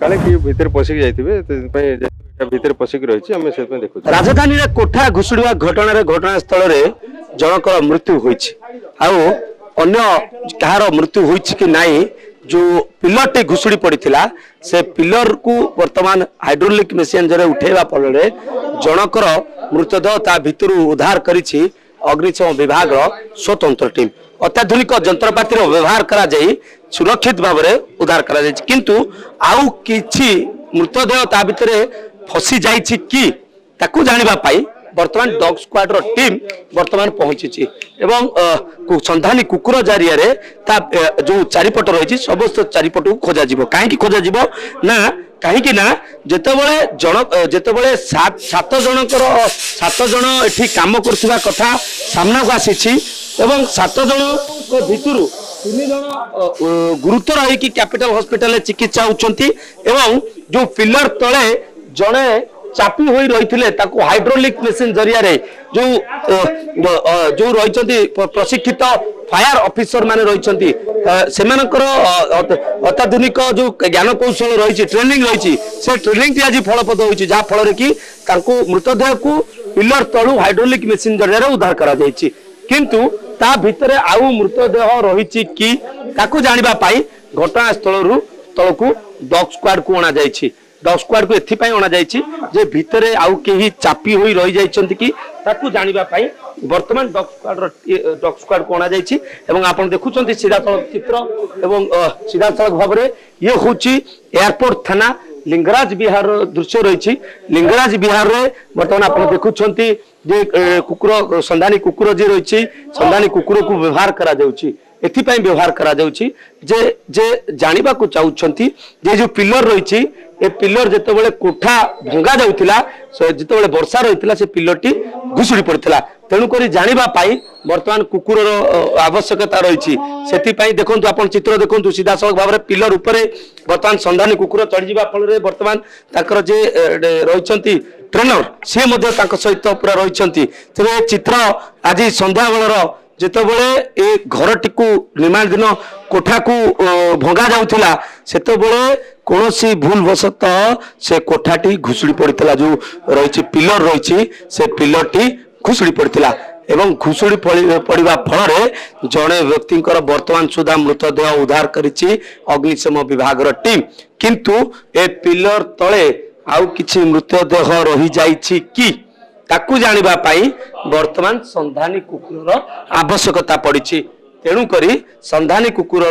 काले कि भीतर पशिक जाइथिबे भीतर पशिक रही आम से देखु राजधानी रे कोठा घुषुड़वा घटनास्थल रे जनकर मृत्यु होइछि आउ अन्य कहार मृत्यु होइछि कि नाही जो पिलर टे घुषुड़ी पड़ीथिला से पिलर को वर्तमान हाइड्रोलिक मेसिन जरे उठेबा फल रे जनकर मृतदेह ता भितर उद्धार करिछि अग्निशम विभाग रो स्वतंत्र टीम अत्याधुनिक जंत्रपाती व्यवहार करा जाई सुरक्षित भाव में उद्धार करा जाई किंतु आउ किछि मृतदेह ता भितरे फसी जाइछि कि ताकू जानिबा पाई वर्तमान डॉग स्क्वाड रो टीम वर्तमान पहुंची एवं संधानी कुकुर जरिया रे ता जो चारिपट रही समस्त चारिपट को खोजा जीवो काहे खोजा जीवो ना कहीं ना जेतेबेले सात जन एठी काम करथिबा कथा सामना को आसीछि एवं 7 जन को भितरु 3 जन गुरुतर है कि कैपिटल हॉस्पिटल चिकित्सा होचंती एवं जो पिलर तले जने चापी होई रही ताकू हाइड्रोलिक मेसिन जरिया रे जो रही प्रशिक्षित फायर ऑफिसर माने रही अत्याधुनिक जो ज्ञान कौशल रही ट्रेनिंग रही से ट्रेनिंग आज फलप्रद होती जहाँ फल कि मृतदेह को पिलर तलू हाइड्रोलिक मेसिन जरिया उद्धार करा जायछि किंतु ता भितर आउ मृतदेह रही कि ताकू जानिबा पाई घटनास्थल तलकू डॉग स्क्वाड को अणा जायछि डॉग स्क्वाड को एथिपाई अणा जायछि जे भितरे आउ केही चापी होई रही जायछन्ति कि ताकू जानिबा पाई वर्तमान डॉग स्क्वाड को अणा जायछि एवं आपण देखुछन्ति सीधासळख चित्र एवं सीधासळख भाबरे ये होछि एयरपोर्ट थाना लिंगराज बिहार दृश्य रही लिंगराज बिहार रे वर्तमान आपण देखुछन्ति जे कुकुर संधानी कुकुर जे रही संधानी कुकुर को व्यवहार करा जाउछि एथिपाई व्यवहार करा जाउछि जे जानिबा को चाहुछन्ति जे जो पिलर रही ए पिलर जेतेबेले कोठा भंगा जाउथिला जेतेबेले वर्षा रहितला से पिलरटी घुसुड़ी पड़ितला तेणु करी जानिबा पाई वर्तमान कुकुर आवश्यकता रही सेथिपाई देखंतु आपण चित्र देखंतु सीधा सड़क भाव पिलर उपरे वर्तमान संधानी कुकुर चढ़ी जावा फल रे वर्तमान ताकर जे रहिसंती ट्रेनर से मध्य ताक सहित पूरा रहिसंती तेबे चित्र आज संध्या बेलर जेतेबेले ए घरटी को निर्माण दिन कोठा को भंगा जाउथिला सेतेबेले कोनोसी भूल वशतः से कोठाटी घुसुड़ी पड़ता जो रही पिलर रही से पिलरटी घुसुड़ी पड़ता एवं घुसुड़ी पड़ा फल जड़े व्यक्ति वर्तमान सुधा मृतदेह उद्धार करिछि अग्निशम विभाग टीम किंतु ए पिलर तले आउ किछि मृतदेह रही जाइछि कि ताकू जानिबा पाई वर्तमान संधानी कुकुर आवश्यकता पड़ी तेणु करी संधानी कुकुर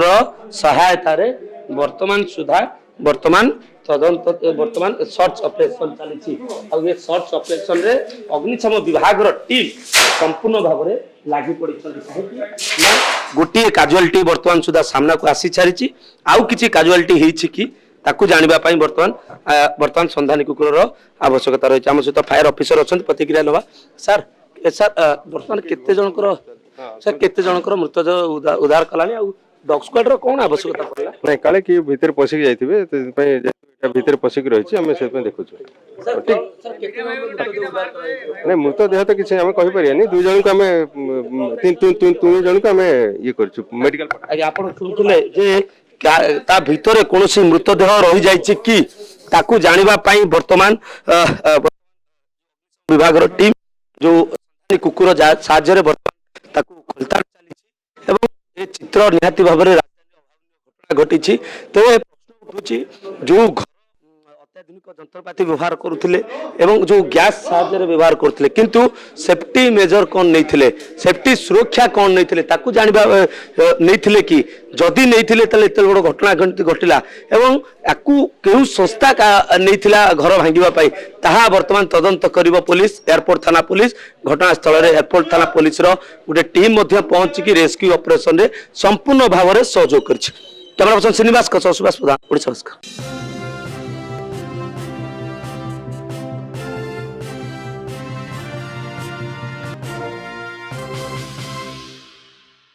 सहायता रे वर्तमान सुधा वर्तमान तदंत वर्तमान सर्च ऑपरेशन चली ये सर्च ऑपरेशन रे अग्निशम विभाग टीम संपूर्ण भाव में लागि पड़ी गोटे काजुआलिटी वर्तमान सुधा सामना को आसी सारी आउ किछि काजुआलिटी होइछि कि ताकू जानिबा पाई वर्तमान संधानी कुकुर आवश्यकता रही आम सहित फायर ऑफिसर अच्छा प्रतिक्रिया नवा सर वर्तमान केते जनकर सर केते जनकर मृतदेह उद्धार कलानी आ डॉग स्क्वाड रो कोन आवश्यकता पड़ला नहीं काले कि भीतर पशिक जाइथिबे भीतर पशिक रही आम से देखु नहीं मृतदेह तो किसी आम कहि परियानी दुई जन को आम तीन जन को आम ये करछु मेडिकल आपण सुनथुले जे ता भितरे कोनोसी मृतदेह रही जाइछि कि ताकू जानिबा पाई वर्तमान विभाग रो टीम जो कुकुर साहाय्य वर्तमान ताकू खोलताड़ चली एवं ए चित्र निहाती भाव में घटना घटी तेज प्रश्न उठुची जो अत्याधुनिक जंत्रपाती व्यवहार करुले एवं जो गैस साहाय्य व्यवहार करते किंतु सेफ्टी मेजर कौन नहीं सेफ्टी सुरक्षा कौन नहीं ताकू जानिबा नहीं कि जदि नहीं एत बड़ घटना घटिला एवं याकू केहू संस्था नहीं घर भांगापी ताहा वर्तमान तदंत करिबो पुलिस एयरपोर्ट थाना पुलिस घटनास्थल में एयरपोर्ट थाना पुलिस गोटे टीम पहुंचिकी रेस्क्यू ऑपरेशन रे संपूर्ण भाव में सहयोग कर कैमरा पर्सन श्रीनिवास सुभाष प्रधान ओडिशा।